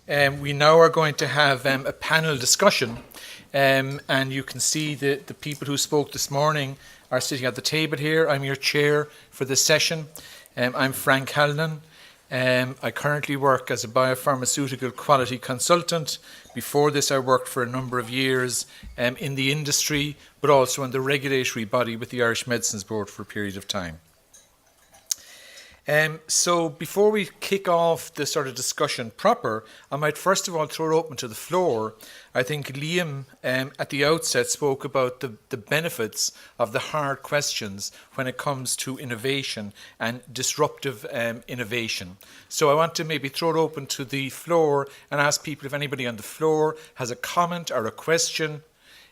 We now are going to have a panel discussion, and you can see that the people who spoke this morning are sitting at the table here. I'm your chair for this session. I'm Frank Halnan. I currently work as a biopharmaceutical quality consultant. Before this, I worked for a number of years in the industry, but also in the regulatory body with the Irish Medicines Board for a period of time. So before we kick off the sort of discussion proper, I might first of all throw it open to the floor. I think Liam at the outset spoke about the benefits of the hard questions when it comes to innovation and disruptive innovation. So I want to maybe throw it open to the floor and ask people if anybody on the floor has a comment or a question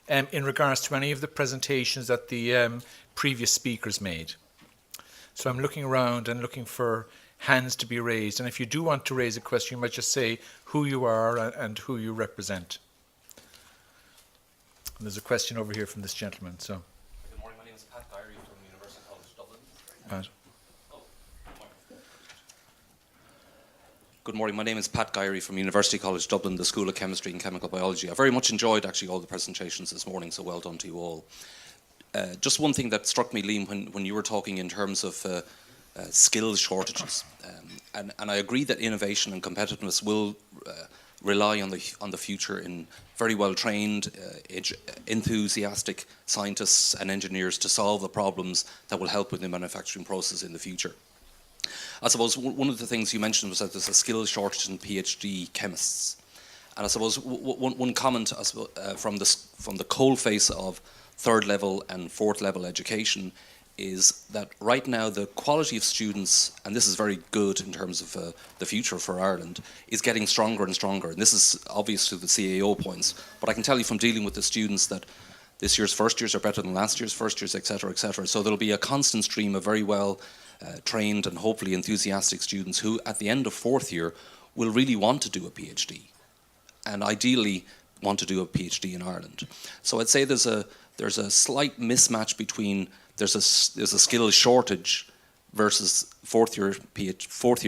in regards to any of the presentations that the previous speakers made. So I'm looking around and looking for hands to be raised. And if you do want to raise a question, you might just say who you are and who you represent. And there's a question over here from this gentleman. So. Good morning. My name is Pat Gyrey from University College Dublin. Pat. Good morning. My name is Pat Gyrey from University College Dublin, the School of Chemistry and Chemical Biology. I very much enjoyed actually all the presentations this morning, so well done to you all. Just one thing that struck me, Liam, when you were talking in terms of skills shortages, and I agree that innovation and competitiveness will rely on the future in very well trained, enthusiastic scientists and engineers to solve the problems that will help with the manufacturing process in the future. I suppose one of the things you mentioned was that there's a skills shortage in PhD chemists, and I suppose one comment from the coalface of third level and fourth level education is that right now the quality of students, and this is very good in terms of the future for Ireland, is getting stronger and stronger. And this is obvious to the CAO points, but I can tell you from dealing with the students that this year's first years are better than last year's first years, etc., etc. So there'll be a constant stream of very well trained and hopefully enthusiastic students who at the end of fourth year will really want to do a PhD, and ideally want to do a PhD in Ireland. So I'd say there's a slight mismatch between there's a skills shortage versus fourth year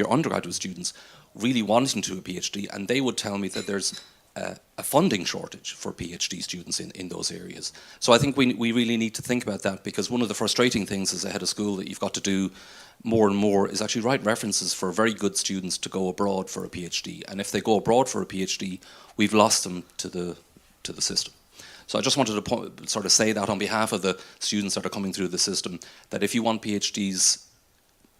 undergraduate students really wanting to do a PhD, and they would tell me that there's a funding shortage for PhD students in those areas. So I think we really need to think about that, because one of the frustrating things as a head of school that you've got to do more and more is actually write references for very good students to go abroad for a PhD, and if they go abroad for a PhD, we've lost them to the system. So I just wanted to sort of say that on behalf of the students that are coming through the system, that if you want PhDs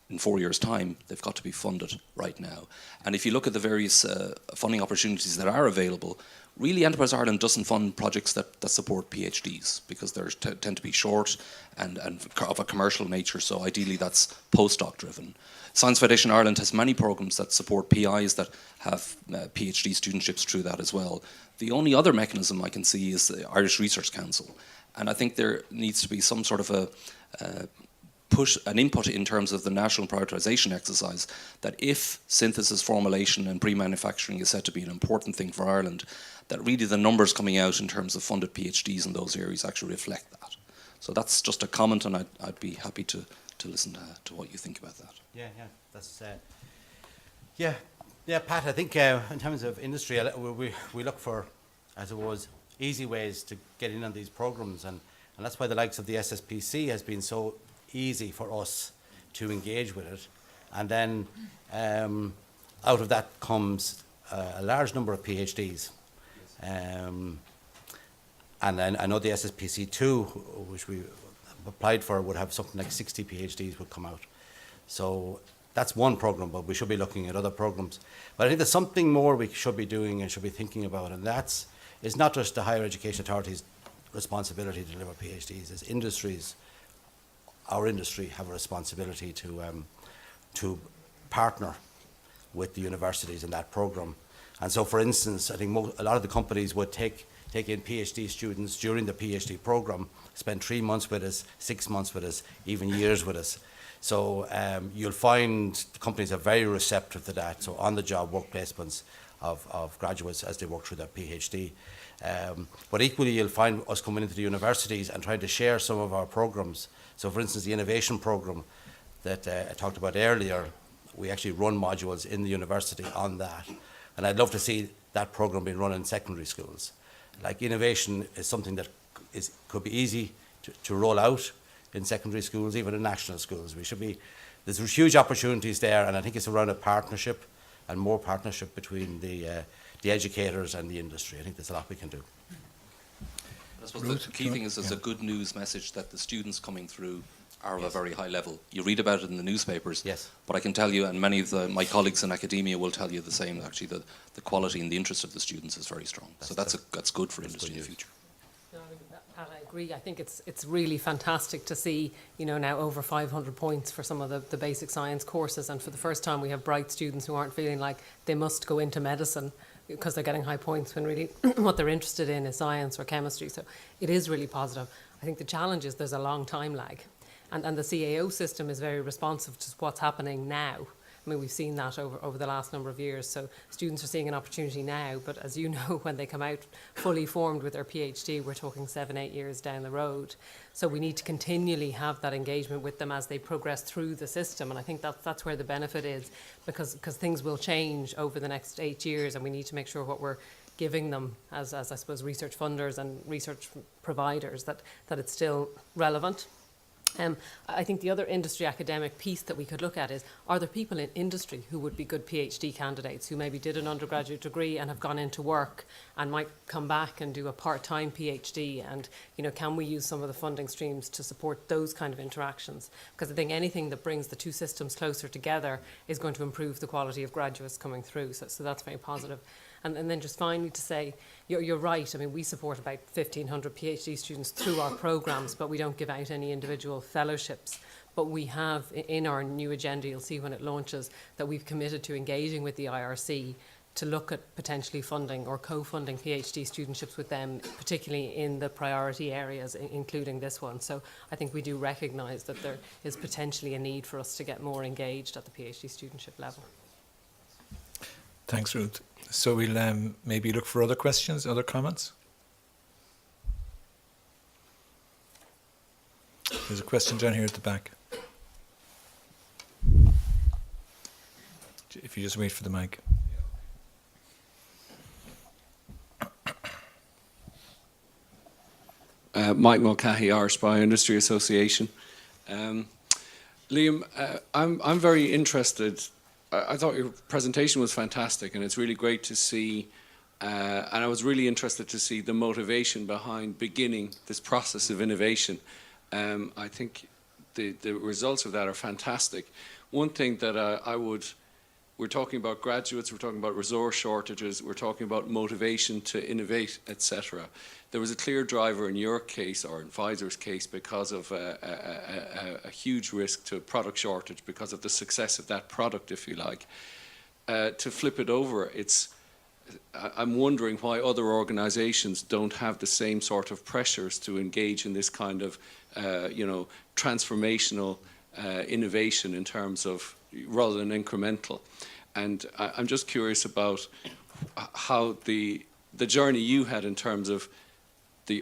in 4 years' time, they've got to be funded right now. And if you look at the various funding opportunities that are available, really Enterprise Ireland doesn't fund projects that support PhDs, because they tend to be short and of a commercial nature, so ideally that's postdoc driven. Science Foundation Ireland has many programs that support PIs that have PhD studentships through that as well. The only other mechanism I can see is the Irish Research Council, and I think there needs to be some sort of an input in terms of the national prioritisation exercise, that if synthesis, formulation and pre-manufacturing is said to be an important thing for Ireland, that really the numbers coming out in terms of funded PhDs in those areas actually reflect that. So that's just a comment, and I'd be happy to listen to what you think about that. Yeah, that's Pat, I think in terms of industry, we look for, as it was, easy ways to get in on these programs, and that's why the likes of the SSPC has been so easy for us to engage with it. And then out of that comes a large number of PhDs. And I know the SSPC2, which we applied for, would have something like 60 PhDs would come out. So that's one program, but we should be looking at other programs. But I think there's something more we should be doing and should be thinking about, and that's it's not just the higher education authority's responsibility to deliver PhDs. It's industries, our industry, have a responsibility to partner with the universities in that program. And so, for instance, I think a lot of the companies would take in PhD students during the PhD program, spend 3 months with us, 6 months with us, even years with us. So you'll find the companies are very receptive to that. So on-the-job work placements of graduates as they work through their PhD. But equally, you'll find us coming into the universities and trying to share some of our programs. So, for instance, the innovation program that I talked about earlier, we actually run modules in the university on that. And I'd love to see that program being run in secondary schools. Like, innovation is something that could be easy to roll out in secondary schools, even in national schools. There's huge opportunities there, and I think it's around a partnership and more partnership between the educators and the industry. I think there's a lot we can do. I suppose the key thing is there's a good news message that the students coming through are of a very high level. You read about it in the newspapers, yes, but I can tell you, and many of my colleagues in academia will tell you the same, actually, the quality and the interest of the students is very strong. So that's good for industry in the future. No, Pat, I agree. I think it's really fantastic to see, now over 500 points for some of the basic science courses, and for the first time we have bright students who aren't feeling like they must go into medicine because they're getting high points when really what they're interested in is science or chemistry. So it is really positive. I think the challenge is there's a long time lag, and the CAO system is very responsive to what's happening now. I mean, we've seen that over the last number of years. So students are seeing an opportunity now, but as you know, when they come out fully formed with their PhD, we're talking 7-8 years down the road. So we need to continually have that engagement with them as they progress through the system. And I think that's where the benefit is, because things will change over the next 8 years, and we need to make sure what we're giving them as I suppose, research funders and research providers, that it's still relevant. I think the other industry academic piece that we could look at is, are there people in industry who would be good PhD candidates who maybe did an undergraduate degree and have gone into work and might come back and do a part-time PhD? And, can we use some of the funding streams to support those kind of interactions? Because I think anything that brings the two systems closer together is going to improve the quality of graduates coming through. So that's very positive. And then just finally to say, you're right. I mean, we support about 1,500 PhD students through our programs, but we don't give out any individual fellowships. But we have, in our new agenda, you'll see when it launches, that we've committed to engaging with the IRC to look at potentially funding or co-funding PhD studentships with them, particularly in the priority areas, including this one. So I think we do recognise that there is potentially a need for us to get more engaged at the PhD studentship level. Thanks, Ruth. So we'll maybe look for other questions, other comments. There's a question down here at the back. If you just wait for the mic. Mike Mulcahy, Irish Bioindustry Association. Liam, I'm very interested. I thought your presentation was fantastic, and it's really great to see, and I was really interested to see the motivation behind beginning this process of innovation. I think the results of that are fantastic. One thing that we're talking about graduates, we're talking about resource shortages, we're talking about motivation to innovate, etc. There was a clear driver in your case, or in Pfizer's case, because of a huge risk to product shortage, because of the success of that product, if you like. To flip it over, I'm wondering why other organizations don't have the same sort of pressures to engage in this kind of, transformational innovation in terms of, rather than incremental. And I'm just curious about how the journey you had in terms of the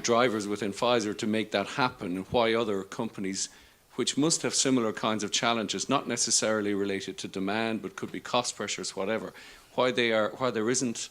drivers within Pfizer to make that happen, and why other companies, which must have similar kinds of challenges, not necessarily related to demand, but could be cost pressures, whatever, why there isn't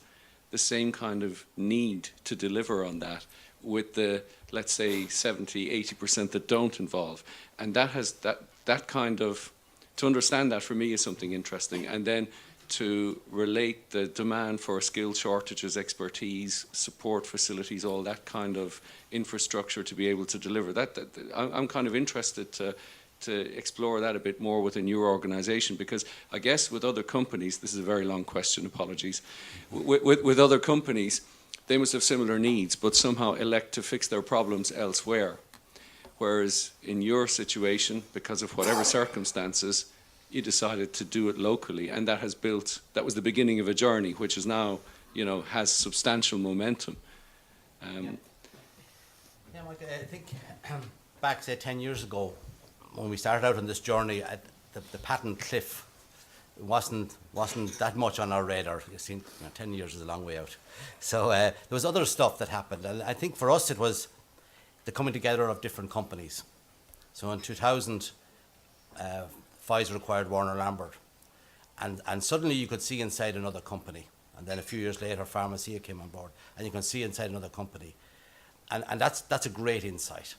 the same kind of need to deliver on that with the, let's say, 70, 80% that don't involve. And that kind of, to understand that for me is something interesting. And then to relate the demand for skill shortages, expertise, support facilities, all that kind of infrastructure to be able to deliver that. I'm kind of interested to explore that a bit more within your organization, because I guess with other companies, this is a very long question, apologies, with other companies, they must have similar needs, but somehow elect to fix their problems elsewhere. Whereas in your situation, because of whatever circumstances, you decided to do it locally, and that was the beginning of a journey, which is now, has substantial momentum. Mike, I think back, say, 10 years ago, when we started out on this journey, the patent cliff wasn't that much on our radar. You see, 10 years is a long way out. So there was other stuff that happened, and I think for us it was the coming together of different companies. So in 2000, Pfizer acquired Warner Lambert, and suddenly you could see inside another company. And then a few years later, Pharmacia came on board, and you can see inside another company. And that's a great insight,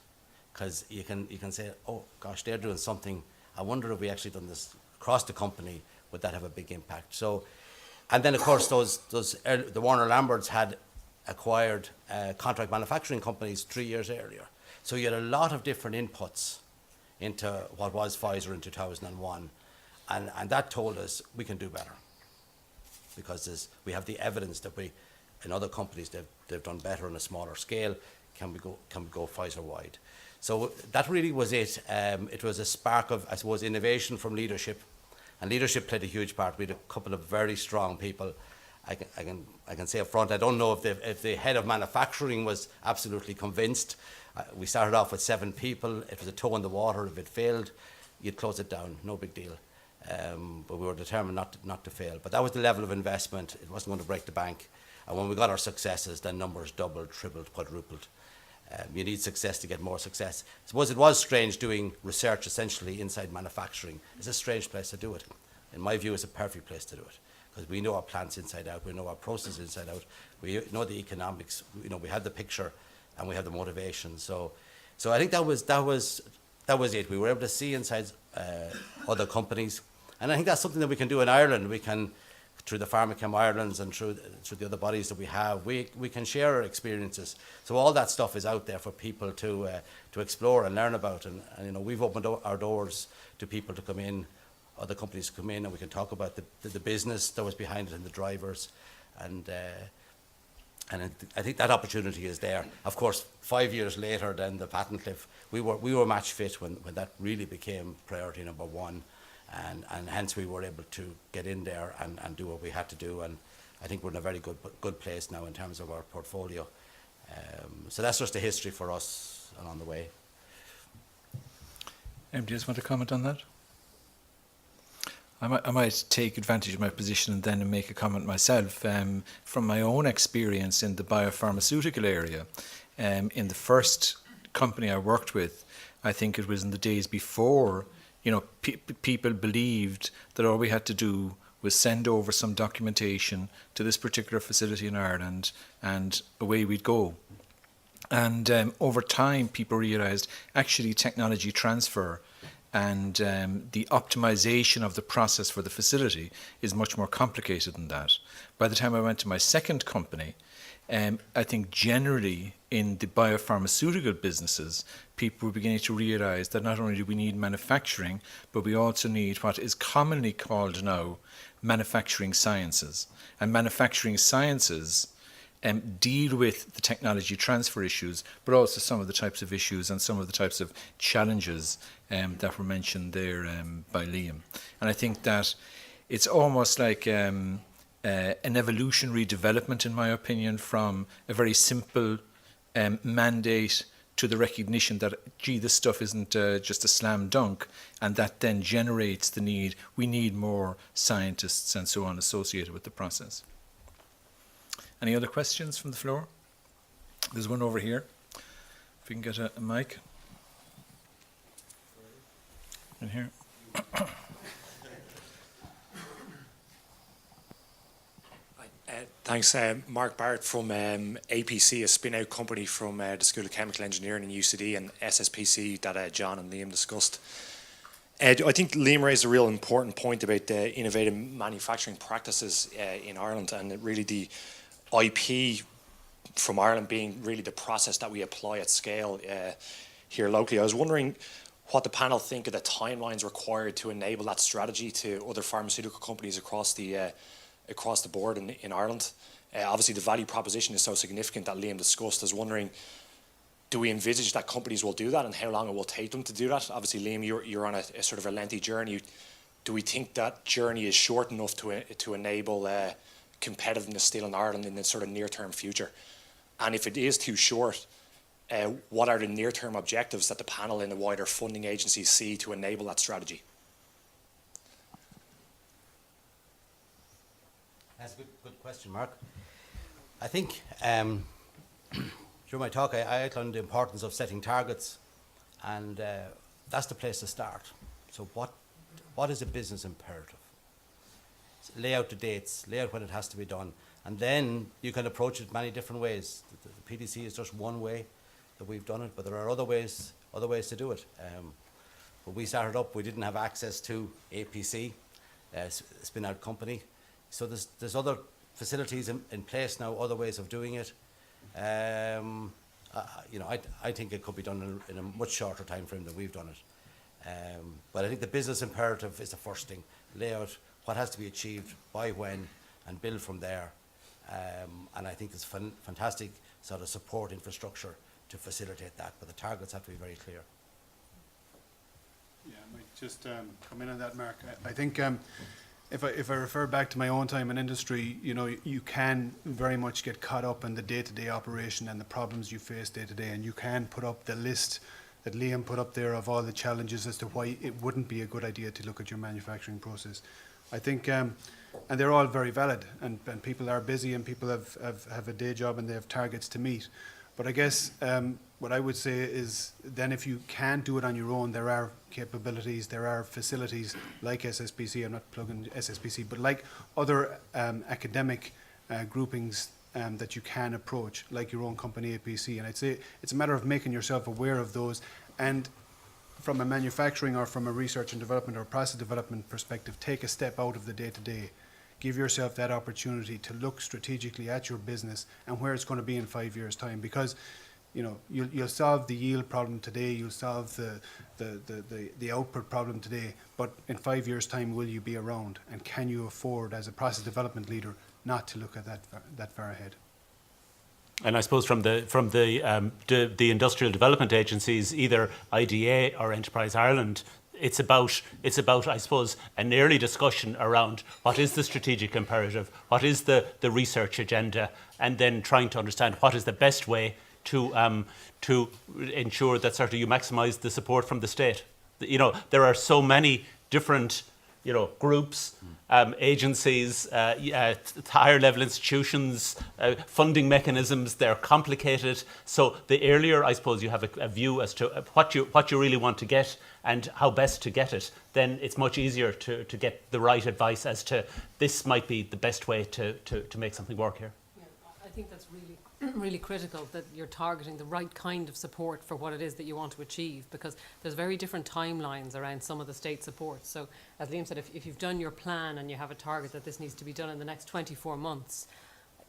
because you can say, oh gosh, they're doing something. I wonder if we actually done this across the company, would that have a big impact? So, and then of course the Warner Lamberts had acquired contract manufacturing companies 3 years earlier. So you had a lot of different inputs into what was Pfizer in 2001, and that told us we can do better, because we have the evidence that in other companies they've done better on a smaller scale. Can we go Pfizer wide? So that really was it. It was a spark of, I suppose, innovation from leadership, and leadership played a huge part. We had a couple of very strong people. I can say up front, I don't know if the head of manufacturing was absolutely convinced. We started off with 7 people. It was a toe in the water. If it failed, you'd close it down, no big deal. But we were determined not to fail. But that was the level of investment. It wasn't going to break the bank. And when we got our successes, then numbers doubled, tripled, quadrupled. You need success to get more success. I suppose it was strange doing research essentially inside manufacturing. It's a strange place to do it. In my view, it's a perfect place to do it, because we know our plants inside out, we know our processes inside out, we know the economics, we have the picture, and we have the motivation. So I think that was it. We were able to see inside other companies, and I think that's something that we can do in Ireland. We can, through the Pharmachem Irelands and through the other bodies that we have, we can share our experiences. So all that stuff is out there for people to explore and learn about. And we've opened our doors to people to come in, other companies to come in, and we can talk about the business that was behind it and the drivers. And I think that opportunity is there. Of course, 5 years later, then the patent cliff, we were match fit when that really became priority number one. And hence we were able to get in there and do what we had to do, and I think we're in a very good place now in terms of our portfolio. So that's just the history for us along the way. Do you just want to comment on that? I might take advantage of my position and then make a comment myself. From my own experience in the biopharmaceutical area, in the first company I worked with, I think it was in the days before, people believed that all we had to do was send over some documentation to this particular facility in Ireland and away we'd go. And over time, people realised actually technology transfer and the optimization of the process for the facility is much more complicated than that. By the time I went to my second company, I think generally in the biopharmaceutical businesses, people were beginning to realise that not only do we need manufacturing, but we also need what is commonly called now manufacturing sciences. And manufacturing sciences deal with the technology transfer issues, but also some of the types of issues and some of the types of challenges that were mentioned there by Liam. And I think that it's almost like an evolutionary development, in my opinion, from a very simple mandate to the recognition that, gee, this stuff isn't just a slam dunk, and that then generates the need. We need more scientists and so on associated with the process. Any other questions from the floor? There's one over here. If we can get a mic. In here. Thanks. Mark Barrett from APC, a spin-out company from the School of Chemical Engineering in UCD, and SSPC that John and Liam discussed. I think Liam raised a real important point about the innovative manufacturing practices in Ireland, and really the IP from Ireland being really the process that we apply at scale here locally. I was wondering what the panel think of the timelines required to enable that strategy to other pharmaceutical companies across the board in Ireland. Obviously, the value proposition is so significant that Liam discussed. I was wondering, do we envisage that companies will do that, and how long it will take them to do that? Obviously, Liam, you're on a sort of a lengthy journey. Do we think that journey is short enough to enable competitiveness still in Ireland in the sort of near-term future? And if it is too short, what are the near-term objectives that the panel and the wider funding agencies see to enable that strategy? That's a good question, Mark. I think during my talk I outlined the importance of setting targets, and that's the place to start. So what is a business imperative? lay out the dates, lay out when it has to be done, and then you can approach it many different ways. The PDC is just one way that we've done it, but there are other ways to do it. When we started up, we didn't have access to APC, spin-out company. So there's other facilities in place now, other ways of doing it. I think it could be done in a much shorter time frame than we've done it. But I think the business imperative is the first thing. Lay out what has to be achieved, by when, and build from there. And I think it's fantastic sort of support infrastructure to facilitate that, but the targets have to be very clear. Yeah, I might just come in on that, Mark. I think if I refer back to my own time in industry, you can very much get caught up in the day-to-day operation and the problems you face day-to-day, and you can put up the list that Liam put up there of all the challenges as to why it wouldn't be a good idea to look at your manufacturing process. I think, and they're all very valid, and people are busy, and people have a day job and they have targets to meet. But I guess what I would say is then if you can't do it on your own, there are capabilities, there are facilities like SSPC, I'm not plugging SSPC, but like other academic groupings that you can approach, like your own company APC. And I'd say it's a matter of making yourself aware of those, and from a manufacturing or from a research and development or process development perspective, take a step out of the day-to-day. Give yourself that opportunity to look strategically at your business and where it's going to be in 5 years' time, because you'll solve the yield problem today, you'll solve the output problem today, but in 5 years' time, will you be around? And can you afford, as a process development leader, not to look at that far ahead? And I suppose from the industrial development agencies, either IDA or Enterprise Ireland, it's about, I suppose, an early discussion around what is the strategic imperative, what is the research agenda, and then trying to understand what is the best way to ensure that sort of you maximise the support from the state. There are so many different groups, agencies, higher level institutions, funding mechanisms. They're complicated. So the earlier, I suppose, you have a view as to what you really want to get and how best to get it, then it's much easier to get the right advice as to this might be the best way to make something work here. Yeah, I think that's really critical that you're targeting the right kind of support for what it is that you want to achieve, because there's very different timelines around some of the state supports. So as Liam said, if you've done your plan and you have a target that this needs to be done in the next 24 months,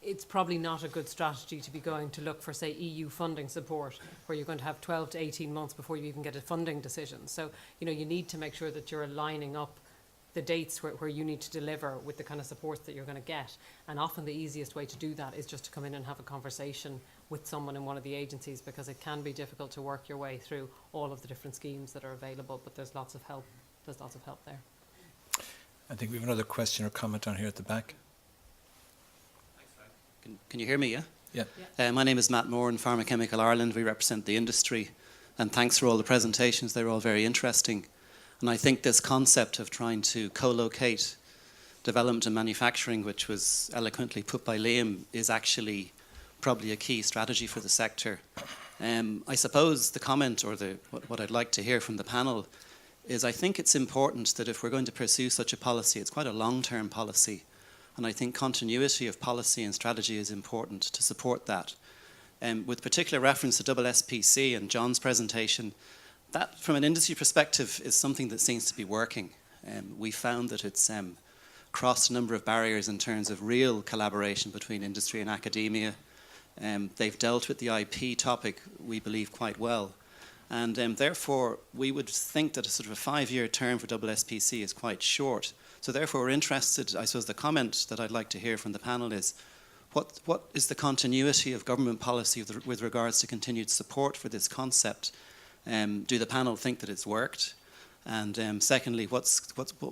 it's probably not a good strategy to be going to look for, say, EU funding support, where you're going to have 12 to 18 months before you even get a funding decision. So, you need to make sure that you're lining up the dates where you need to deliver with the kind of support that you're going to get. And often the easiest way to do that is just to come in and have a conversation with someone in one of the agencies, because it can be difficult to work your way through all of the different schemes that are available, but there's lots of help. There's lots of help there. I think we have another question or comment on here at the back. Can you hear me, yeah? Yeah. My name is Matt Moore in Pharmachemical Ireland. We represent the industry. And thanks for all the presentations. They were all very interesting. And I think this concept of trying to co-locate development and manufacturing, which was eloquently put by Liam, is actually probably a key strategy for the sector. I suppose the comment, or what I'd like to hear from the panel, is I think it's important that if we're going to pursue such a policy, it's quite a long-term policy. And I think continuity of policy and strategy is important to support that. With particular reference to SSPC and John's presentation, that from an industry perspective is something that seems to be working. We found that it's crossed a number of barriers in terms of real collaboration between industry and academia. They've dealt with the IP topic, we believe, quite well. And therefore, we would think that a sort of a 5-year term for SSPC is quite short. So therefore, we're interested, I suppose the comment that I'd like to hear from the panel is, what is the continuity of government policy with regards to continued support for this concept? Do the panel think that it's worked? And secondly, what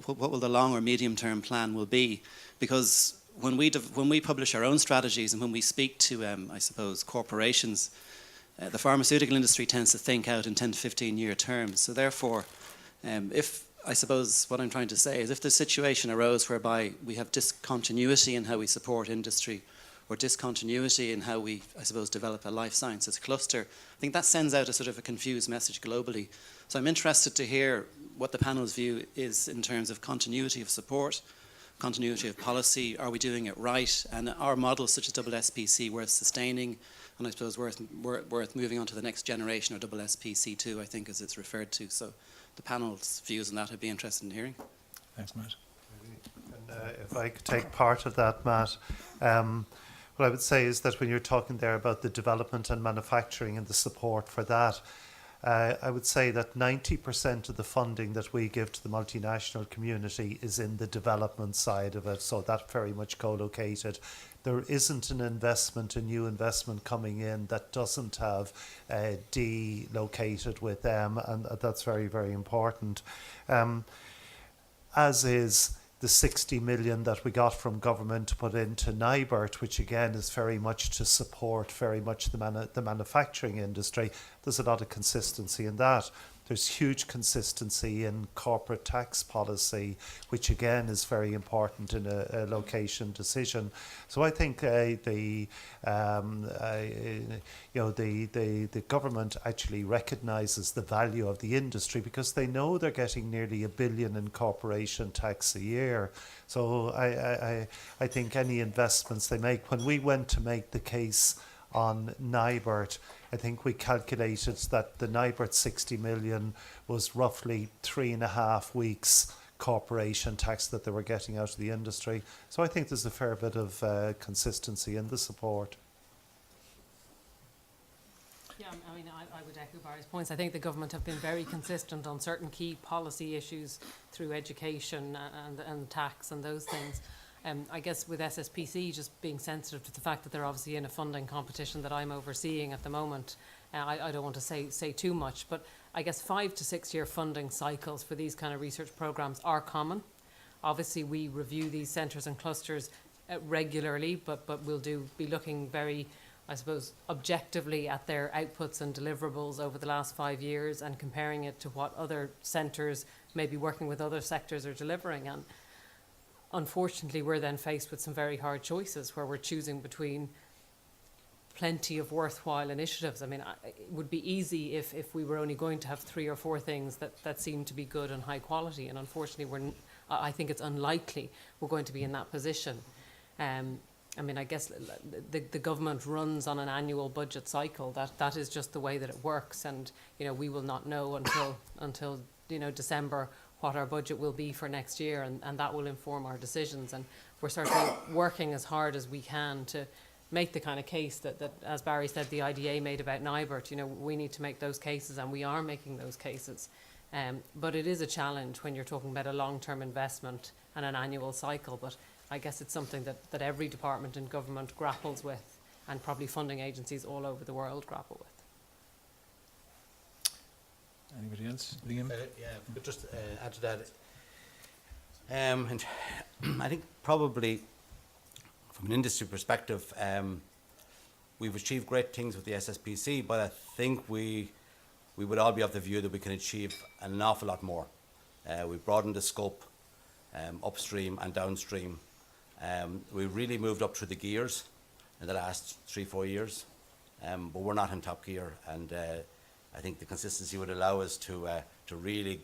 will the long or medium term plan will be? Because when we publish our own strategies and when we speak to, I suppose, corporations, the pharmaceutical industry tends to think out in 10 to 15 year terms. So therefore, I suppose what I'm trying to say is if the situation arose whereby we have discontinuity in how we support industry or discontinuity in how we, I suppose, develop a life sciences cluster, I think that sends out a sort of a confused message globally. So I'm interested to hear what the panel's view is in terms of continuity of support, continuity of policy? Are we doing it right? And are models such as double SPC worth sustaining? And I suppose worth moving on to the next generation, or double SPC2, I think, as it's referred to. So the panel's views on that I'd be interested in hearing. Thanks, Matt. If I could take part of that, Matt. What I would say is that when you're talking there about the development and manufacturing and the support for that, I would say that 90% of the funding that we give to the multinational community is in the development side of it, so that's very much co-located. There isn't an investment, a new investment coming in that doesn't have D located with them, and that's very, very important. As is the 60 million that we got from government to put into NIBRT, which again is very much to support very much the manufacturing industry. There's a lot of consistency in that. There's huge consistency in corporate tax policy, which again is very important in a location decision. So I think the government actually recognises the value of the industry because they know they're getting nearly $1 billion in corporation tax a year. So I think any investments they make, when we went to make the case on NIBRT, I think we calculated that the NIBRT 60 million was roughly 3.5 weeks corporation tax that they were getting out of the industry. So I think there's a fair bit of consistency in the support. Yeah, I mean, I would echo Barry's points. I think the government have been very consistent on certain key policy issues through education and tax and those things. I guess with SSPC just being sensitive to the fact that they're obviously in a funding competition that I'm overseeing at the moment, I don't want to say too much, but I guess 5 to 6 year funding cycles for these kind of research programs are common. Obviously we review these centres and clusters regularly, but we'll be looking very, I suppose, objectively at their outputs and deliverables over the last 5 years and comparing it to what other centres maybe working with other sectors are delivering. And unfortunately, we're then faced with some very hard choices where we're choosing between plenty of worthwhile initiatives. I mean, it would be easy if we were only going to have 3 or 4 things that seem to be good and high quality. And unfortunately, I think it's unlikely we're going to be in that position. I mean, I guess the government runs on an annual budget cycle. That is just the way that it works. And, you know, we will not know until you know, December what our budget will be for next year, and that will inform our decisions. And we're certainly working as hard as we can to make the kind of case that as Barry said, the IDA made about NIBRT. You know, we need to make those cases, and we are making those cases. But it is a challenge when you're talking about a long-term investment and an annual cycle. But I guess it's something that every department in government grapples with, and probably funding agencies all over the world grapple with. Anybody else? Liam? Yeah, but just add to that. And I think probably from an industry perspective, we've achieved great things with the SSPC, but I think we would all be of the view that we can achieve an awful lot more. We've broadened the scope upstream and downstream. We really moved up through the gears in the last 3-4 years, but we're not in top gear, and I think the consistency would allow us to really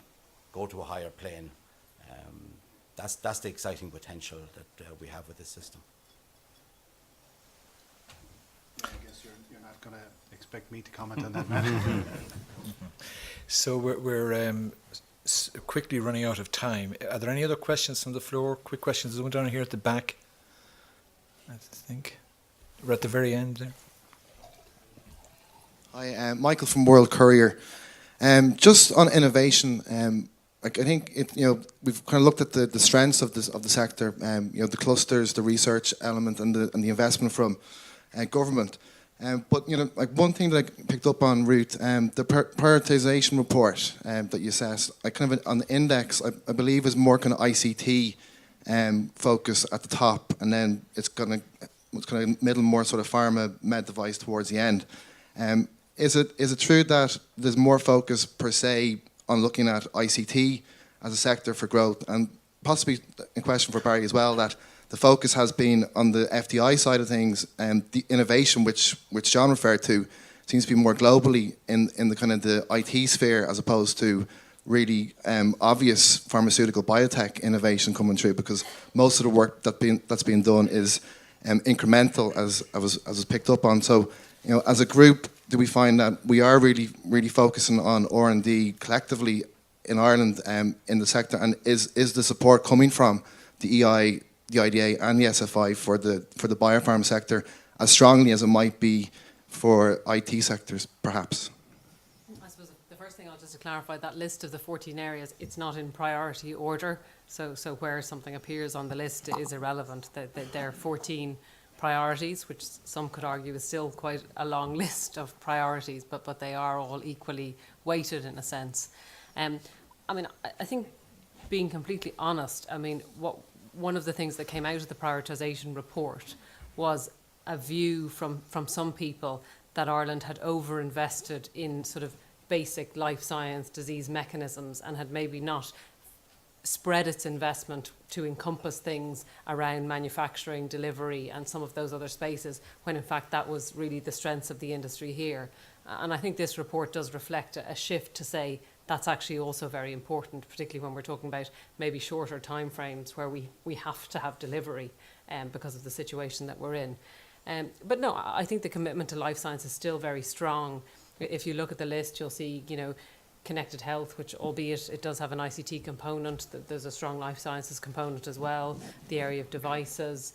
go to a higher plane. That's the exciting potential that we have with this system. I guess you're not going to expect me to comment on that, Matt. So we're quickly running out of time. Are there any other questions from the floor? Quick questions. There's one down here at the back, I think. We're at the very end there. Hi, Michael from World Courier. Just on innovation, I think we've kind of looked at the strengths of the sector, the clusters, the research element, and the investment from government. But one thing that I picked up on, Ruth, the prioritization report that you assessed, I kind of on the index, I believe is more kind of ICT focus at the top, and then it's kind of middle, more sort of pharma, med device towards the end. Is it true that there's more focus per se on looking at ICT as a sector for growth, and possibly a question for Barry as well, that the focus has been on the FDI side of things, and the innovation which John referred to seems to be more globally in the kind of the IT sphere as opposed to really obvious pharmaceutical biotech innovation coming through, because most of the work that's being done is incremental, as was picked up on. So, as a group, do we find that we are really focusing on R&D collectively in Ireland in the sector, and is the support coming from the EI, the IDA, and the SFI for the biopharma sector as strongly as it might be for IT sectors, perhaps? I suppose the first thing, I'll just to clarify, that list of the 14 areas, it's not in priority order. So where something appears on the list is irrelevant. There are 14 priorities, which some could argue is still quite a long list of priorities, but they are all equally weighted in a sense. I think, being completely honest, one of the things that came out of the prioritisation report was a view from some people that Ireland had overinvested in sort of basic life science disease mechanisms and had maybe not spread its investment to encompass things around manufacturing, delivery, and some of those other spaces, when in fact that was really the strengths of the industry here. And I think this report does reflect a shift to say that's actually also very important, particularly when we're talking about maybe shorter timeframes where we have to have delivery because of the situation that we're in. But no, I think the commitment to life science is still very strong. If you look at the list, you'll see, connected health, which, albeit it does have an ICT component, there's a strong life sciences component as well. The area of devices,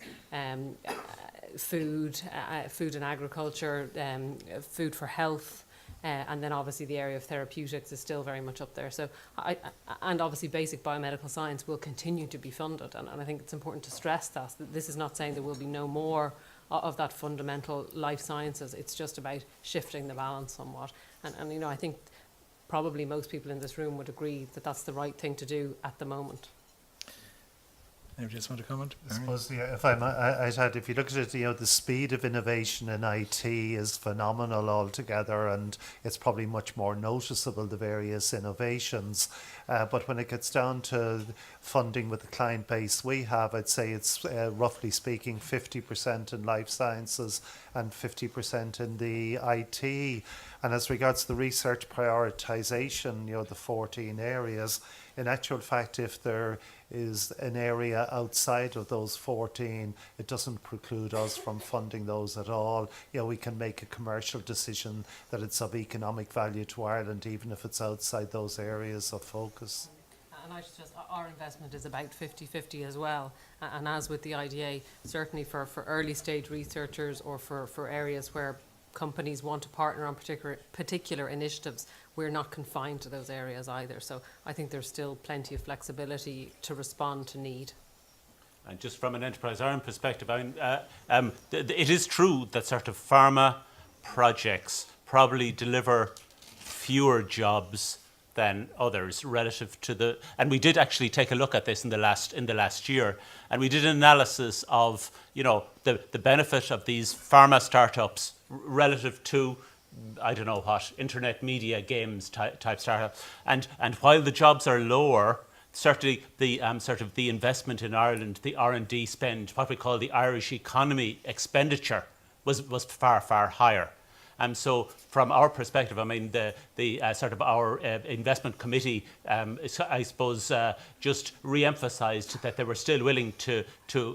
food and agriculture, food for health, and then obviously the area of therapeutics is still very much up there. So, and obviously basic biomedical science will continue to be funded, and I think it's important to stress that this is not saying there will be no more of that fundamental life sciences. It's just about shifting the balance somewhat. And I think probably most people in this room would agree that that's the right thing to do at the moment. Anybody else want to comment? I suppose, if I'd add, if you look at it, the speed of innovation in IT is phenomenal altogether, and it's probably much more noticeable, the various innovations. But when it gets down to funding with the client base we have, I'd say it's roughly speaking 50% in life sciences and 50% in the IT. And as regards the research prioritisation, the 14 areas, in actual fact, if there is an area outside of those 14, it doesn't preclude us from funding those at all. We can make a commercial decision that it's of economic value to Ireland, even if it's outside those areas of focus. And I should just, our investment is about 50-50 as well. And as with the IDA, certainly for early stage researchers or for areas where companies want to partner on particular initiatives, we're not confined to those areas either. So I think there's still plenty of flexibility to respond to need. And just from an Enterprise Ireland perspective, it is true that sort of pharma projects probably deliver fewer jobs than others relative to the, and we did actually take a look at this in the last year, and we did an analysis of the benefit of these pharma startups relative to, I don't know what, internet media games type startup, and while the jobs are lower, certainly the sort of the investment in Ireland, the R&D spend, what we call the Irish economy expenditure, was far higher. So from our perspective, the sort of our investment committee, I suppose, just re-emphasised that they were still willing to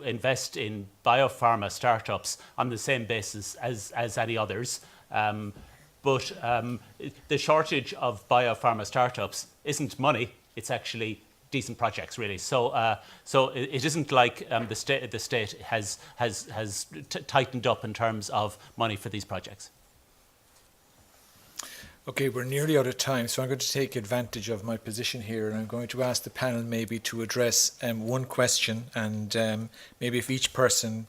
invest in biopharma startups on the same basis as any others. But the shortage of biopharma startups isn't money; it's actually decent projects, really. So it isn't like the state has tightened up in terms of money for these projects. Okay, we're nearly out of time, so I'm going to take advantage of my position here, and I'm going to ask the panel maybe to address one question, and maybe if each person,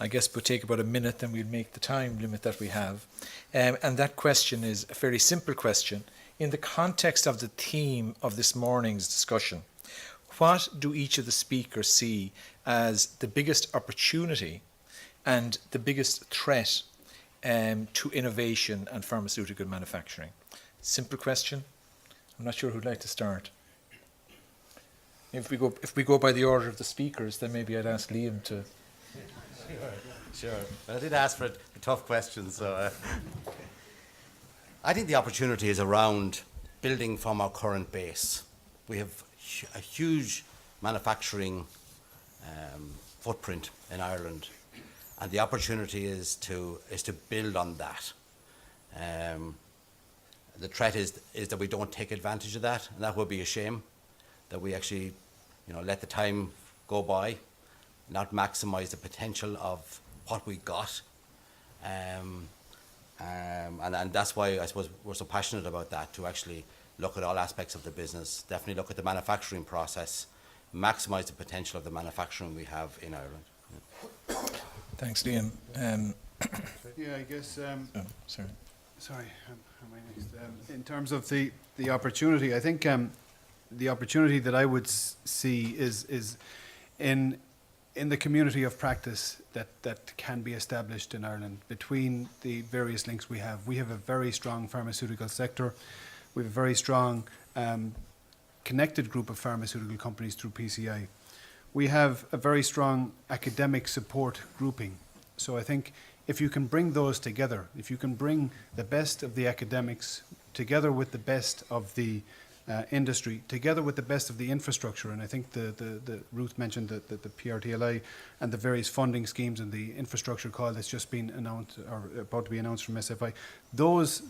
I guess, would take about a minute, then we'll make the time limit that we have. And that question is a fairly simple question. In the context of the theme of this morning's discussion, what do each of the speakers see as the biggest opportunity and the biggest threat to innovation and pharmaceutical manufacturing? Simple question. I'm not sure who'd like to start. If we go by the order of the speakers, then maybe I'd ask Liam to. Sure. But I did ask for a tough question, so I think the opportunity is around building from our current base. We have a huge manufacturing footprint in Ireland, and the opportunity is to build on that. The threat is that we don't take advantage of that, and that would be a shame. That we actually, let the time go by, not maximise the potential of what we got, and that's why I suppose we're so passionate about that, to actually look at all aspects of the business, definitely look at the manufacturing process, maximise the potential of the manufacturing we have in Ireland. Thanks, Liam. Yeah, I guess. Sorry. Sorry, am I next? In terms of the opportunity, I think the opportunity that I would see is in the community of practice that can be established in Ireland between the various links we have. We have a very strong pharmaceutical sector. We have a very strong connected group of pharmaceutical companies through PCI. We have a very strong academic support grouping. So I think if you can bring those together, if you can bring the best of the academics together with the best of the industry, together with the best of the infrastructure, and I think the Ruth mentioned the PRTLI and the various funding schemes and the infrastructure call that's just been announced or about to be announced from SFI, those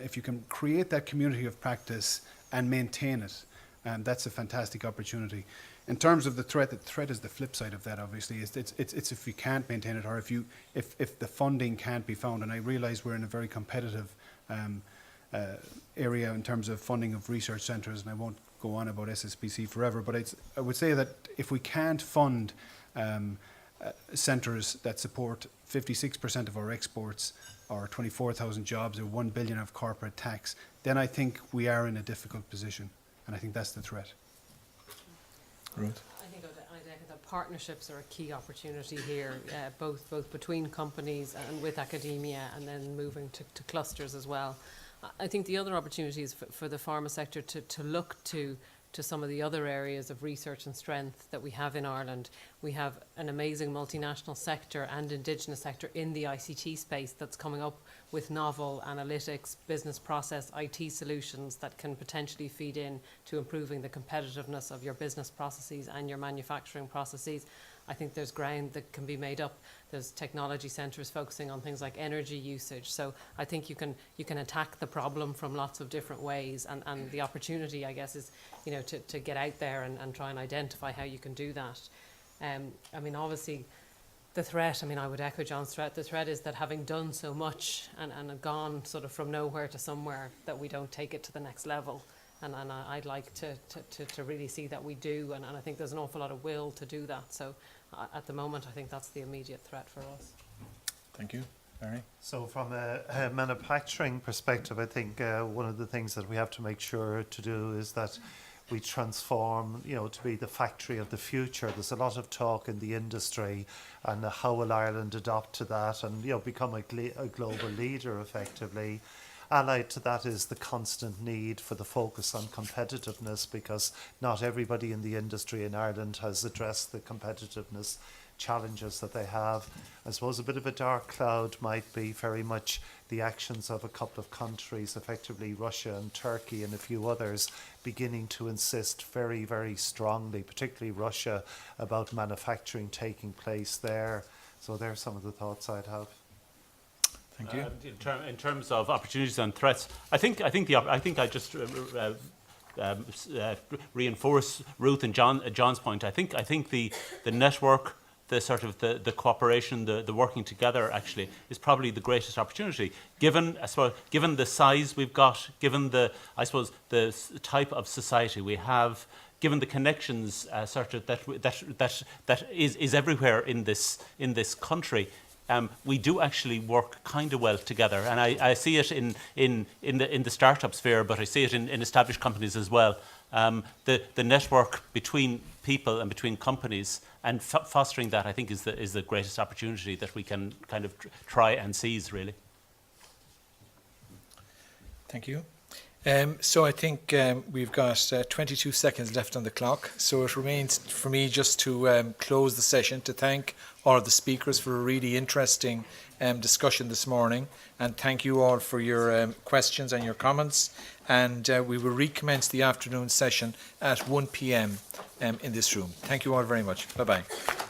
if you can create that community of practice and maintain it, that's a fantastic opportunity. In terms of the threat is the flip side of that. Obviously, it's if you can't maintain it, or if the funding can't be found. And I realise we're in a very competitive area in terms of funding of research centres, and I won't go on about SSPC forever. But I would say that if we can't fund centres that support 56% of our exports, or 24,000 jobs, or 1 billion of corporate tax, then I think we are in a difficult position, and I think that's the threat. Ruth? I think that partnerships are a key opportunity here, both between companies and with academia, and then moving to clusters as well. I think the other opportunity is for the pharma sector to look to some of the other areas of research and strength that we have in Ireland. We have an amazing multinational sector and indigenous sector in the ICT space that's coming up with novel analytics, business process, IT solutions that can potentially feed in to improving the competitiveness of your business processes and your manufacturing processes. I think there's ground that can be made up. There's technology centres focusing on things like energy usage. So I think you can attack the problem from lots of different ways, and the opportunity, I guess, is to get out there and try and identify how you can do that. I mean, obviously, the threat, I would echo John's threat. The threat is that having done so much and have gone sort of from nowhere to somewhere, that we don't take it to the next level. And I'd like to really see that we do, and I think there's an awful lot of will to do that. So at the moment, I think that's the immediate threat for us. Thank you. Barry? So from a manufacturing perspective, I think one of the things that we have to make sure to do is that we transform, to be the factory of the future. There's a lot of talk in the industry, and how will Ireland adopt to that and, become a global leader effectively. Allied to that is the constant need for the focus on competitiveness, because not everybody in the industry in Ireland has addressed the competitiveness challenges that they have. I suppose a bit of a dark cloud might be very much the actions of a couple of countries, effectively Russia and Turkey and a few others, beginning to insist very, very strongly, particularly Russia, about manufacturing taking place there. So there's some of the thoughts I'd have. Thank you. In terms of opportunities and threats, I think I just reinforce Ruth and John's point. I think the network, the sort of the cooperation, the working together actually is probably the greatest opportunity. Given the size we've got, given the type of society we have, given the connections that is everywhere in this country. We do actually work kind of well together, and I see it in the startup sphere, but I see it in established companies as well. The network between people and between companies, and fostering that, I think, is the greatest opportunity that we can kind of try and seize, really. Thank you. So I think we've got 22 seconds left on the clock. So it remains for me just to close the session, to thank all of the speakers for a really interesting discussion this morning, and thank you all for your questions and your comments. And we will recommence the afternoon session at 1 p.m. In this room. Thank you all very much. Bye-bye.